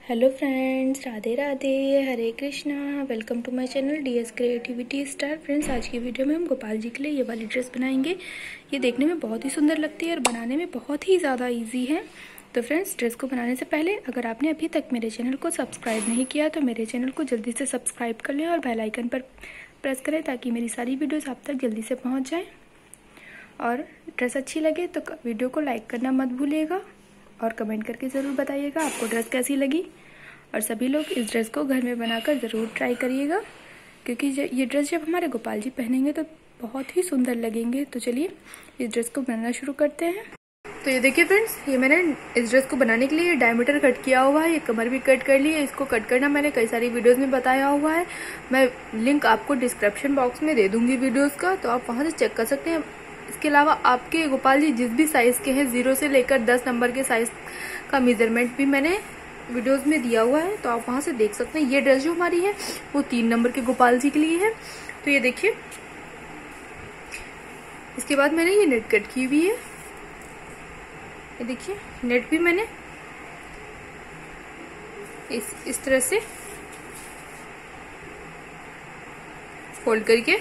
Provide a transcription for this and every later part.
Hello friends, Radhe Radhe, Hare Krishna. Welcome to my channel DS creativity star. Friends, आज की video में हम गोपाल जी के लिए ये वाली ड्रेस बनाएंगे। ये देखने में बहुत ही सुंदर लगती है और बनाने में बहुत ही ज़्यादा इजी है। तो फ्रेंड्स, ड्रेस को बनाने से पहले अगर आपने अभी तक मेरे चैनल को सब्सक्राइब नहीं किया तो मेरे चैनल को जल्दी से सब्सक्राइब कर लें और बेल आइकन पर प्रेस करें ताकि मेरी सारी वीडियोज़ आप तक जल्दी से पहुँच जाएँ। और ड्रेस अच्छी लगे तो वीडियो को लाइक करना मत भूलिएगा और कमेंट करके ज़रूर बताइएगा आपको ड्रेस कैसी लगी। और सभी लोग इस ड्रेस को घर में बनाकर ज़रूर ट्राई करिएगा, क्योंकि ये ड्रेस जब हमारे गोपाल जी पहनेंगे तो बहुत ही सुंदर लगेंगे। तो चलिए इस ड्रेस को बनाना शुरू करते हैं। तो ये देखिए फ्रेंड्स, ये मैंने इस ड्रेस को बनाने के लिए डायमीटर कट किया हुआ है। ये कमर भी कट कर ली है। इसको कट करना मैंने कई सारी वीडियोज़ में बताया हुआ है। मैं लिंक आपको डिस्क्रिप्शन बॉक्स में दे दूँगी वीडियोज़ का, तो आप वहाँ से चेक कर सकते हैं। इसके अलावा आपके गोपाल जी जिस भी साइज़ के हैं, 0 से लेकर 10 नंबर के साइज़ का मेजरमेंट भी मैंने वीडियोस में दिया हुआ है, तो आप वहां से देख सकते हैं। ये ड्रेस जो हमारी है वो 3 नंबर के गोपाल जी के लिए है। तो ये देखिए, इसके बाद मैंने ये नेट कट की हुई है। ये देखिए, नेट भी मैंने इस तरह से फोल्ड करके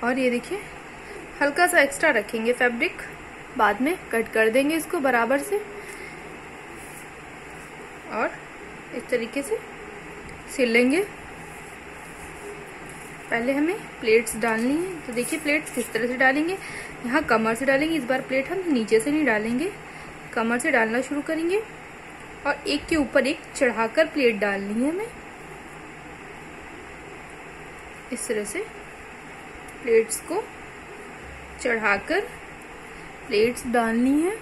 और ये देखिए हल्का सा एक्स्ट्रा रखेंगे फैब्रिक, बाद में कट कर देंगे इसको बराबर से और इस तरीके से सिल लेंगे। पहले हमें प्लेट्स डालनी है। तो देखिए प्लेट्स किस तरह से डालेंगे। यहाँ कमर से डालेंगे। इस बार प्लेट हम नीचे से नहीं डालेंगे, कमर से डालना शुरू करेंगे और एक के ऊपर एक चढ़ाकर प्लेट डालनी है हमें। इस तरह से प्लेट्स को चढ़ाकर प्लेट्स डालनी है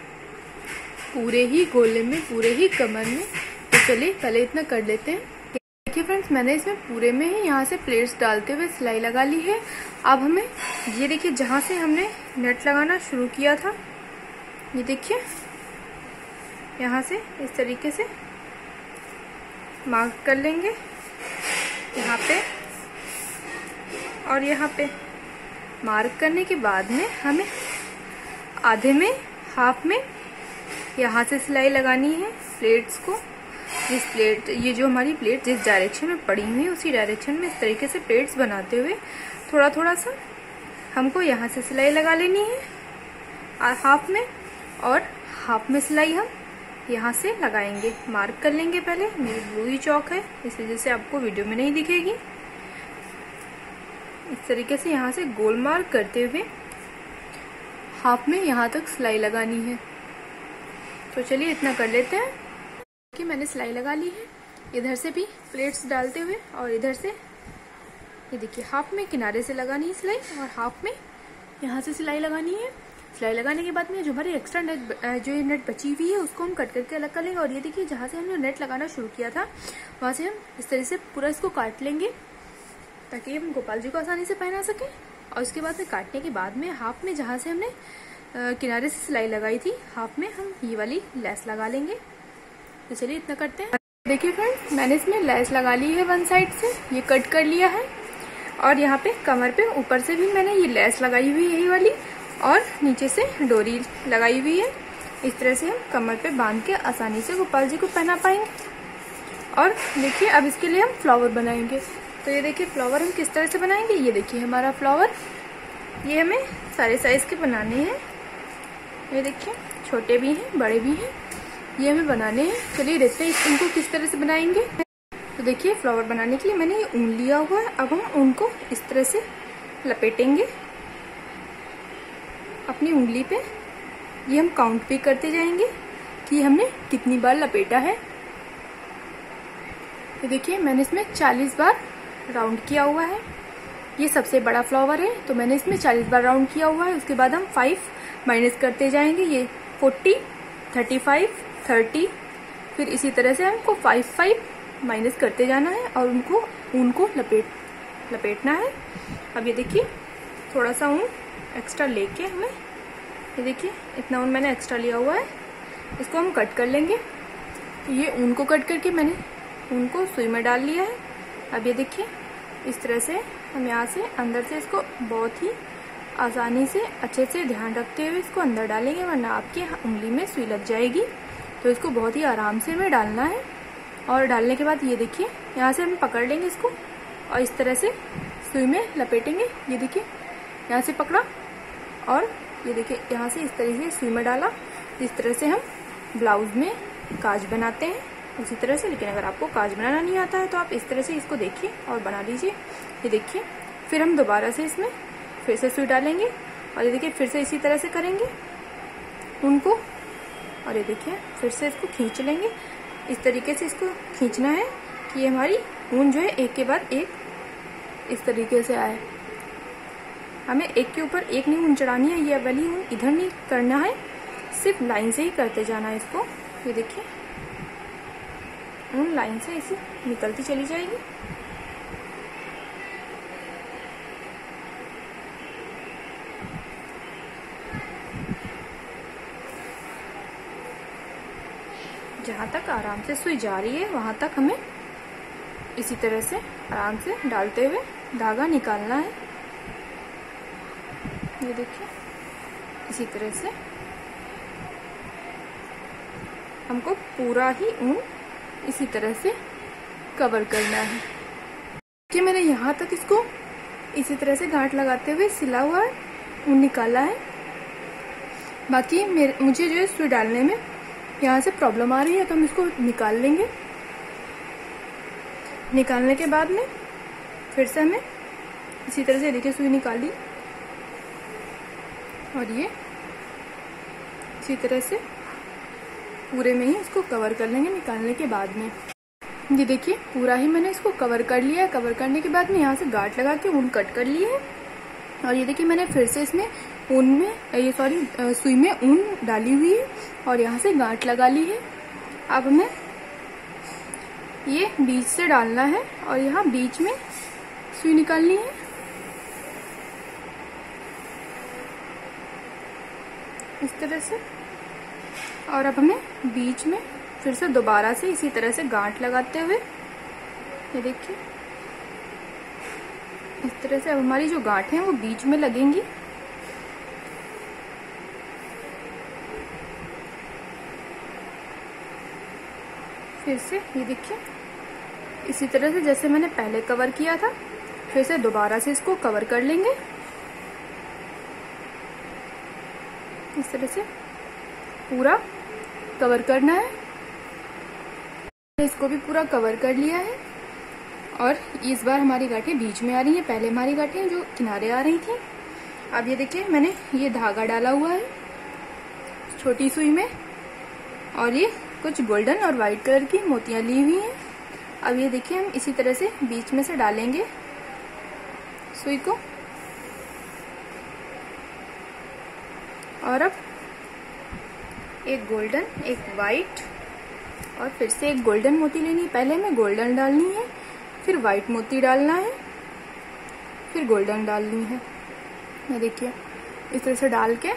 पूरे ही गोले में, पूरे ही कमर में। तो चलिए पहले इतना कर लेते हैं। देखिए फ्रेंड्स, मैंने इसमें पूरे में ही यहाँ से प्लेट्स डालते हुए सिलाई लगा ली है। अब हमें ये देखिए, जहाँ से हमने नेट लगाना शुरू किया था, ये देखिए यहाँ से इस तरीके से मार्क कर लेंगे, यहाँ पे और यहाँ पे। मार्क करने के बाद में हमें आधे में, हाफ में यहाँ से सिलाई लगानी है प्लेट्स को। ये जो हमारी प्लेट जिस डायरेक्शन में पड़ी हुई है उसी डायरेक्शन में इस तरीके से प्लेट्स बनाते हुए थोड़ा थोड़ा सा हमको यहाँ से सिलाई लगा लेनी है हाफ में, और हाफ में सिलाई हम यहाँ से लगाएंगे। मार्क कर लेंगे। पहले मेरी ब्लू ही चौक है, इस वजह से आपको वीडियो में नहीं दिखेगी। इस तरीके से यहाँ से गोल मार्क करते हुए हाफ में यहाँ तक सिलाई लगानी है। तो चलिए इतना कर लेते हैं कि मैंने सिलाई लगा ली है। इधर से भी प्लेट्स डालते हुए और इधर से ये देखिए हाफ में किनारे से लगानी है सिलाई और हाफ में यहाँ से सिलाई लगानी है। सिलाई लगाने के बाद में जो हमारी एक्स्ट्रा नेट बची हुई है उसको हम कट करके अलग कर लेंगे। और ये देखिए, जहाँ से हमने नेट लगाना शुरू किया था वहाँ से हम इस तरह से पूरा इसको काट लेंगे ताकि हम गोपाल जी को आसानी से पहना सकें। और उसके बाद में काटने के बाद में हाफ में जहाँ से हमने किनारे से सिलाई लगाई थी, हाफ में हम ये वाली लेस लगा लेंगे। तो चलिए इतना करते हैं। देखिए फ्रेंड्स, मैंने इसमें लेस लगा ली है वन साइड से, ये कट कर लिया है। और यहाँ पे कमर पे ऊपर से भी मैंने ये लेस लगाई हुई है यही वाली, और नीचे से डोरी लगाई हुई है। इस तरह से हम कमर पे बांध के आसानी से गोपाल जी को पहना पाएंगे। और देखिए अब इसके लिए हम फ्लावर बनाएंगे। तो ये देखिए फ्लावर हम किस तरह से बनाएंगे। ये देखिए हमारा फ्लावर, ये हमें सारे साइज के बनाने हैं। ये देखिए छोटे भी हैं, बड़े भी हैं, ये हमें बनाने हैं। चलिए देखते हैं इनको किस तरह से बनाएंगे। तो देखिए फ्लावर बनाने के लिए मैंने ये ऊन लिया हुआ है। अब हम ऊन को इस तरह से लपेटेंगे अपनी उंगली पे। ये हम काउंट भी करते जाएंगे कि हमने कितनी बार लपेटा है। तो देखिए मैंने इसमें 40 बार राउंड किया हुआ है। ये सबसे बड़ा फ्लावर है तो मैंने इसमें 40 बार राउंड किया हुआ है। उसके बाद हम 5 माइनस करते जाएंगे। ये 40, 35, 30, फिर इसी तरह से हमको 5 माइनस करते जाना है और उनको लपेटना है। अब ये देखिए थोड़ा सा ऊन एक्स्ट्रा लेके हमें, ये देखिए इतना ऊन मैंने एक्स्ट्रा लिया हुआ है, इसको हम कट कर लेंगे। तो ये ऊन को कट करके मैंने ऊन को सुई में डाल लिया है। अब ये देखिए इस तरह से हम यहाँ से अंदर से इसको बहुत ही आसानी से अच्छे से ध्यान रखते हुए इसको अंदर डालेंगे, वरना आपकी उंगली में सुई लग जाएगी। तो इसको बहुत ही आराम से हमें डालना है। और डालने के बाद ये देखिए यहाँ से हम पकड़ लेंगे इसको और इस तरह से सुई में लपेटेंगे। ये देखिए यहाँ से पकड़ा और ये देखिए यहाँ से इस तरह से सुई में डाला। इस तरह से हम ब्लाउज में काज बनाते हैं उसी तरह से। लेकिन अगर आपको काज बनाना नहीं आता है तो आप इस तरह से इसको देखिए और बना लीजिए। ये देखिए फिर हम दोबारा से इसमें फिर से सुई डालेंगे और ये देखिए फिर से इसी तरह से करेंगे उनको। और ये देखिए फिर से इसको खींच लेंगे। इस तरीके से इसको खींचना है कि ये हमारी ऊन जो है एक के बाद एक इस तरीके से आए। हमें एक के ऊपर एक नहीं ऊन चढ़ानी है, ये वाली ऊन इधर नहीं करना है, सिर्फ लाइन से ही करते जाना है इसको। ये देखिए ऊन लाइन से ऐसे निकलती चली जाएगी। जहाँ तक आराम से सुई जा रही है वहां तक हमें इसी तरह से आराम से डालते हुए धागा निकालना है। ये देखिए इसी तरह से हमको पूरा ही ऊन इसी तरह से कवर करना है कि मैंने यहाँ तक इसको इसी तरह से गांठ लगाते हुए सिला हुआ है, ऊन निकाला है। बाकी मुझे जो है सुई डालने में यहाँ से प्रॉब्लम आ रही है तो हम इसको निकाल लेंगे। निकालने के बाद में फिर से हमें इसी तरह से देखिए सुई निकाली और ये इसी तरह से पूरे में ही इसको कवर कर लेंगे। निकालने के बाद में ये देखिए पूरा ही मैंने इसको कवर कर लिया है। कवर करने के बाद में यहाँ से गांठ लगा के ऊन कट कर लिए है। और ये देखिए मैंने फिर से इसमें ऊन में सुई में ऊन डाली हुई है और यहाँ से गांठ लगा ली है। अब हमें ये बीच से डालना है और यहाँ बीच में सुई निकालनी है। इस तरह से। और अब हमें बीच में फिर से दोबारा से इसी तरह से गांठ लगाते हुए ये देखिए इस तरह से अब हमारी जो गांठ है वो बीच में लगेंगी। फिर से ये देखिए इसी तरह से जैसे मैंने पहले कवर किया था फिर से दोबारा से इसको कवर कर लेंगे। इस तरह से पूरा कवर करना है। इसको भी पूरा कवर कर लिया है और इस बार हमारी गांठें बीच में आ रही हैं। पहले हमारी गांठें जो किनारे आ रही थी। अब ये देखिए मैंने ये धागा डाला हुआ है छोटी सुई में और ये कुछ गोल्डन और व्हाइट कलर की मोतियां ली हुई हैं। अब ये देखिए हम इसी तरह से बीच में से डालेंगे सुई को और अब एक गोल्डन एक व्हाइट और फिर से एक गोल्डन मोती लेनी है। पहले हमें गोल्डन डालनी है, फिर व्हाइट मोती डालना है, फिर गोल्डन डालनी है। ये देखिए इस तरह से डाल के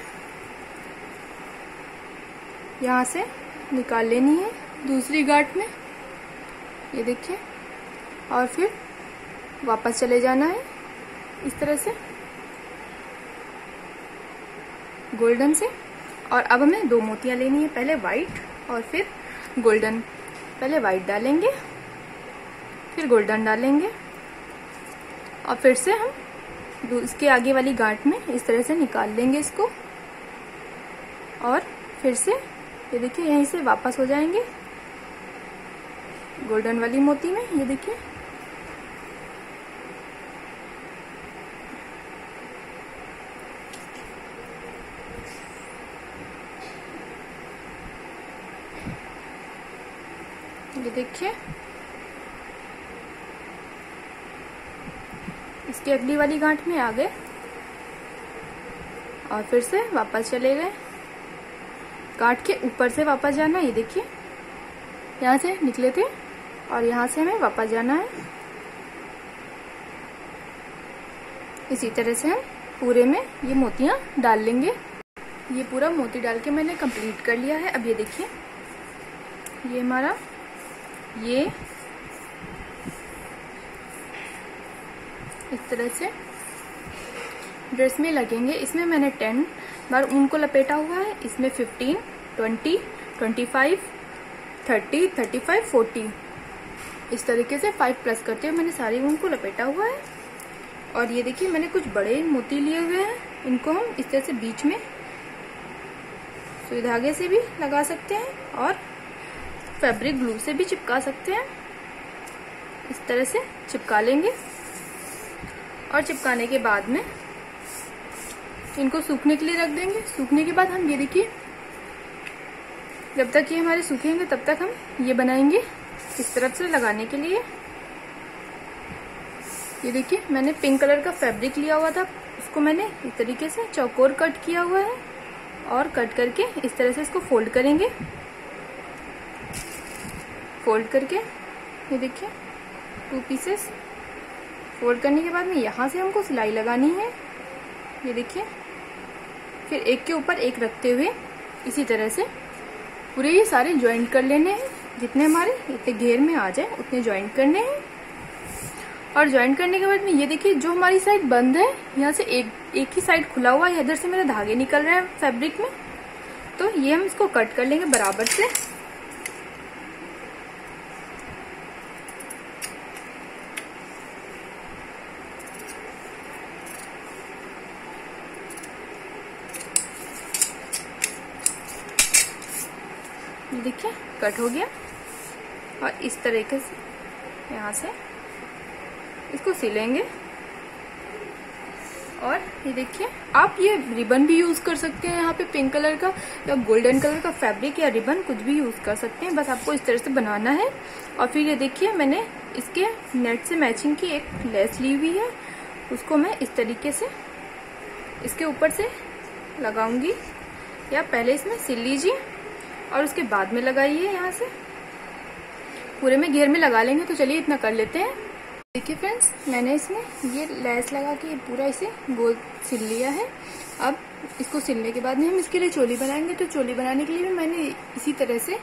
यहाँ से निकाल लेनी है दूसरी गांठ में। ये देखिए और फिर वापस चले जाना है इस तरह से गोल्डन से। और अब हमें दो मोतियां लेनी है, पहले व्हाइट और फिर गोल्डन। पहले व्हाइट डालेंगे फिर गोल्डन डालेंगे और फिर से हम इसके आगे वाली गांठ में इस तरह से निकाल लेंगे इसको और फिर से ये देखिए यहीं से वापस हो जाएंगे गोल्डन वाली मोती में। ये देखिए ये देखिए इसकी अगली वाली गांठ में आ गए और फिर से वापस चले गए। गांठ के ऊपर से वापस जाना। ये देखिए यहाँ से निकले थे और यहाँ से हमें वापस जाना है। इसी तरह से हम पूरे में ये मोतियां डाल लेंगे। ये पूरा मोती डाल के मैंने कंप्लीट कर लिया है। अब ये देखिए ये हमारा ये इस तरह से ड्रेस में लगेंगे। इसमें मैंने 10 बार ऊन को लपेटा हुआ है। इसमें 15, 20, 25, 30, 35, 40 इस तरीके से 5 प्लस करते हुए मैंने सारी ऊन को लपेटा हुआ है। और ये देखिए मैंने कुछ बड़े मोती लिए हुए हैं, इनको हम इस तरह से बीच में सुई धागे से भी लगा सकते हैं और फैब्रिक ग्लू से भी चिपका सकते हैं। इस तरह से चिपका लेंगे और चिपकाने के बाद में इनको सूखने के लिए रख देंगे। सूखने के बाद हम ये देखिए, जब तक ये हमारे सूखेंगे तब तक हम ये बनाएंगे इस तरफ से लगाने के लिए। ये देखिए मैंने पिंक कलर का फैब्रिक लिया हुआ था, उसको मैंने इस तरीके से चौकोर कट किया हुआ है और कट करके इस तरह से इसको फोल्ड करेंगे। फोल्ड करके ये देखिए 2 पीसेस फोल्ड करने के बाद में यहाँ से हमको सिलाई लगानी है। ये देखिए फिर एक के ऊपर एक रखते हुए इसी तरह से पूरे ये सारे ज्वाइंट कर लेने हैं। जितने हमारे इतने घेर में आ जाए उतने ज्वाइंट करने हैं। और ज्वाइंट करने के बाद में ये देखिए जो हमारी साइड बंद है, यहाँ से एक ही साइड खुला हुआ है, इधर से मेरे धागे निकल रहे हैं फैब्रिक में, तो ये हम इसको कट कर लेंगे बराबर से। देखिए कट हो गया और इस तरीके से यहाँ से इसको सिलेंगे। और ये देखिए आप ये रिबन भी यूज कर सकते हैं, यहाँ पे पिंक कलर का या गोल्डन कलर का फैब्रिक या रिबन कुछ भी यूज कर सकते हैं। बस आपको इस तरह से बनाना है। और फिर ये देखिए मैंने इसके नेट से मैचिंग की एक लेस ली हुई है, उसको मैं इस तरीके से इसके ऊपर से लगाऊंगी। या पहले इसमें सिल लीजिए और उसके बाद में लगाइए। यहाँ से पूरे में घेर में लगा लेंगे। तो चलिए इतना कर लेते हैं। देखिए फ्रेंड्स मैंने इसमें ये लेस लगा के पूरा इसे गोल सिल लिया है। अब इसको सिलने के बाद में हम इसके लिए चोली बनाएंगे। तो चोली बनाने के लिए भी मैंने इसी तरह से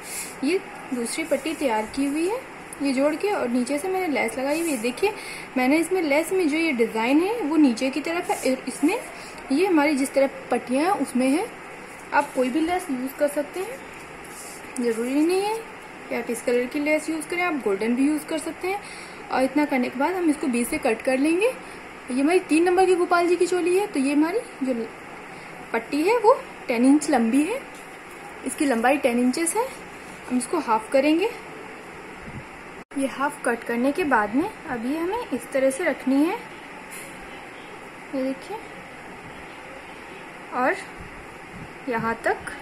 ये दूसरी पट्टी तैयार की हुई है, ये जोड़ के, और नीचे से मैंने लेस लगाई हुई है। देखिए मैंने इसमें लेस में जो ये डिजाइन है वो नीचे की तरफ है, इसमें ये हमारी जिस तरह पट्टियां हैं उसमें है। आप कोई भी लेस यूज कर सकते हैं, जरूरी नहीं है कि आप इस कलर की लेस यूज करें, आप गोल्डन भी यूज कर सकते हैं। और इतना करने के बाद हम इसको बीच से कट कर लेंगे। ये हमारी 3 नंबर की गोपाल जी की चोली है। तो ये हमारी जो पट्टी है वो 10 इंच लंबी है, इसकी लंबाई 10 इंचेस है। हम इसको हाफ करेंगे। ये हाफ कट करने के बाद में अब ये हमें इस तरह से रखनी है, ये देखिए। और यहाँ तक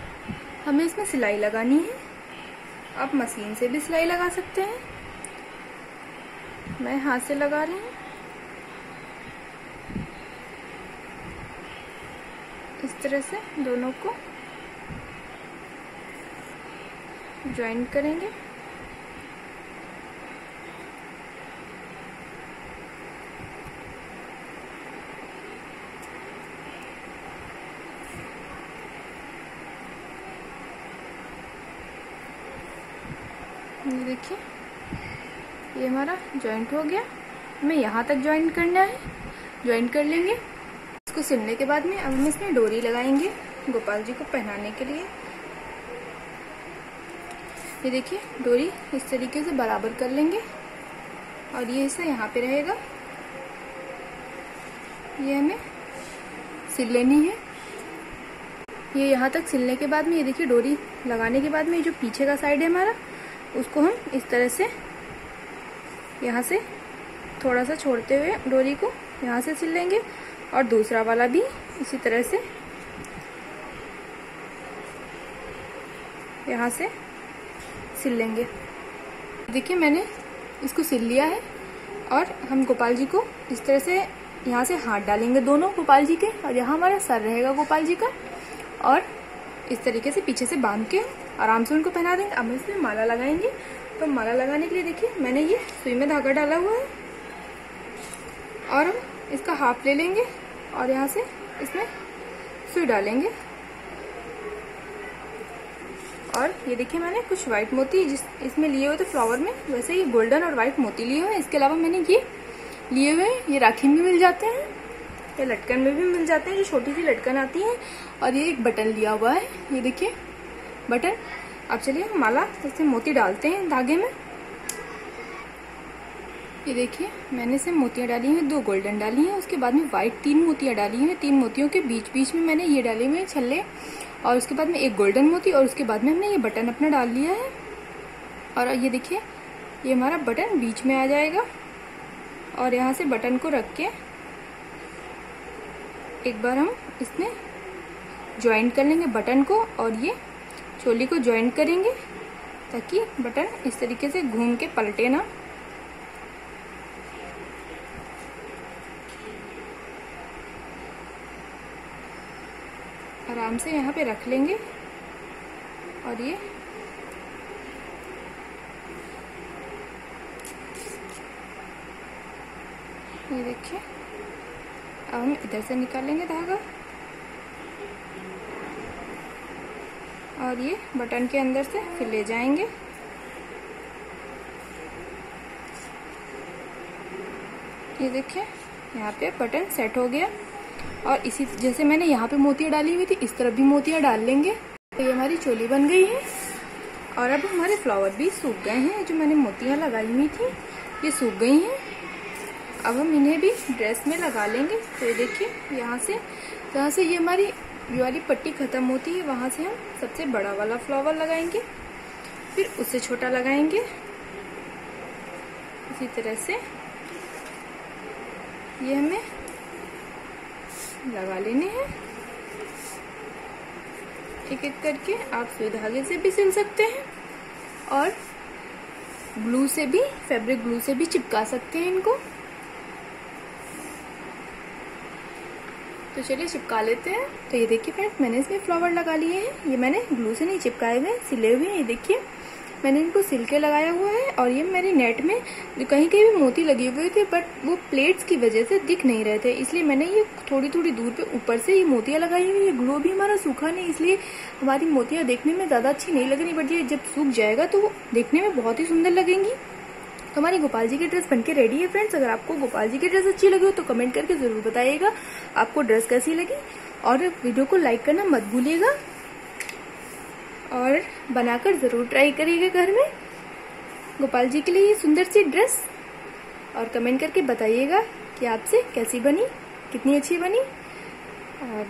हमें इसमें सिलाई लगानी है। आप मशीन से भी सिलाई लगा सकते हैं, मैं हाथ से लगा रही हूँ। इस तरह से दोनों को ज्वाइंट करेंगे। ये देखिए ये हमारा जॉइंट हो गया। हमें यहाँ तक जॉइंट करना है, जॉइंट कर लेंगे। इसको सिलने के बाद में अब हम इसमें डोरी लगाएंगे गोपाल जी को पहनाने के लिए। ये देखिए डोरी इस तरीके से बराबर कर लेंगे और ये हिस्सा यहाँ पे रहेगा, ये हमें सिल लेनी है। ये यहाँ तक सिलने के बाद में ये देखिए डोरी लगाने के बाद में जो पीछे का साइड है हमारा, उसको हम इस तरह से यहाँ से थोड़ा सा छोड़ते हुए डोरी को यहाँ से सिल लेंगे और दूसरा वाला भी इसी तरह से यहाँ से सिल लेंगे। देखिए मैंने इसको सिल लिया है और हम गोपाल जी को इस तरह से यहाँ से हाथ डालेंगे दोनों गोपाल जी के, और यहाँ हमारा सर रहेगा गोपाल जी का, और इस तरीके से पीछे से बांध के आराम से उनको पहना देंगे। अब इसमें माला लगाएंगे। तो माला लगाने के लिए देखिए मैंने ये सुई में धागा डाला हुआ है और हम इसका हाफ ले लेंगे और यहाँ से इसमें सुई डालेंगे। और ये देखिए मैंने कुछ व्हाइट मोती जिस इसमें लिए हुए थे फ्लावर में, वैसे ही गोल्डन और व्हाइट मोती लिए हुए हैं। इसके अलावा मैंने ये लिए हुए ये राखी में मिल जाते हैं, या लटकन में भी मिल जाते हैं, जो छोटी सी लटकन आती है। और ये एक बटन लिया हुआ है, ये देखिए बटन। अब चलिए माला जैसे मोती डालते हैं धागे में। ये देखिए मैंने इसमें मोतियाँ डाली हैं, 2 गोल्डन डाली हैं, उसके बाद में व्हाइट 3 मोतियाँ डाली हैं। 3 मोतियों के बीच बीच में मैंने ये डाले हुए छल्ले, और उसके बाद में एक गोल्डन मोती, और उसके बाद में हमने ये बटन अपना डाल लिया है। और ये देखिए ये हमारा बटन बीच में आ जाएगा, और यहाँ से बटन को रख के एक बार हम इसमें ज्वाइंट कर लेंगे बटन को, और ये चोली को ज्वाइंट करेंगे ताकि बटन इस तरीके से घूम के पलटे ना। आराम से यहाँ पे रख लेंगे, और ये देखिए अब हम इधर से निकालेंगे धागा, और ये बटन के अंदर से फिर ले जाएंगे। ये देखिए यहाँ पे बटन सेट हो गया, और इसी जैसे मैंने यहाँ पे मोतियाँ डाली हुई थी इस तरफ भी मोतियाँ डाल लेंगे। तो ये हमारी चोली बन गई है, और अब हमारे फ्लावर भी सूख गए हैं। जो मैंने मोतियाँ लगाई हुई थी ये सूख गई हैं। अब हम इन्हें भी ड्रेस में लगा लेंगे। तो ये देखिए यहाँ से जहाँ से ये हमारी ये वाली पट्टी खत्म होती है वहां से हम सबसे बड़ा वाला फ्लावर लगाएंगे, फिर उससे छोटा लगाएंगे। इसी तरह से ये हमें लगा लेने हैं एक एक करके। आप सुई धागे से भी सिल सकते हैं, और ग्लू से भी, फैब्रिक ग्लू से भी चिपका सकते हैं इनको। तो चलिए चिपका लेते हैं। तो ये देखिए फ्रेंड्स मैंने इसमें फ्लावर लगा लिए हैं। ये मैंने ग्लू से नहीं चिपकाए हुए, सिले हुए हैं। ये देखिए मैंने इनको सिल के लगाया हुआ है, और ये मेरी नेट में कहीं कहीं भी मोती लगे हुए थे, बट वो प्लेट्स की वजह से दिख नहीं रहे थे, इसलिए मैंने ये थोड़ी थोड़ी दूर पे ऊपर से ये मोतियाँ लगाई हुई है। ग्लू भी हमारा सूखा नहीं, इसलिए हमारी मोतियाँ देखने में ज्यादा अच्छी नहीं लग रही, बट ये जब सूख जाएगा तो देखने में बहुत ही सुंदर लगेंगी। तो हमारी गोपाल जी की ड्रेस बनके रेडी है फ्रेंड्स। अगर आपको गोपाल जी की ड्रेस अच्छी लगी हो तो कमेंट करके जरूर बताइएगा आपको ड्रेस कैसी लगी, और वीडियो को लाइक करना मत भूलिएगा, और बनाकर जरूर ट्राई करिएगा घर में गोपाल जी के लिए ये सुंदर सी ड्रेस, और कमेंट करके बताइएगा कि आपसे कैसी बनी, कितनी अच्छी बनी। और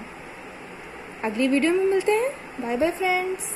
अगली वीडियो में मिलते हैं। Bye bye friends.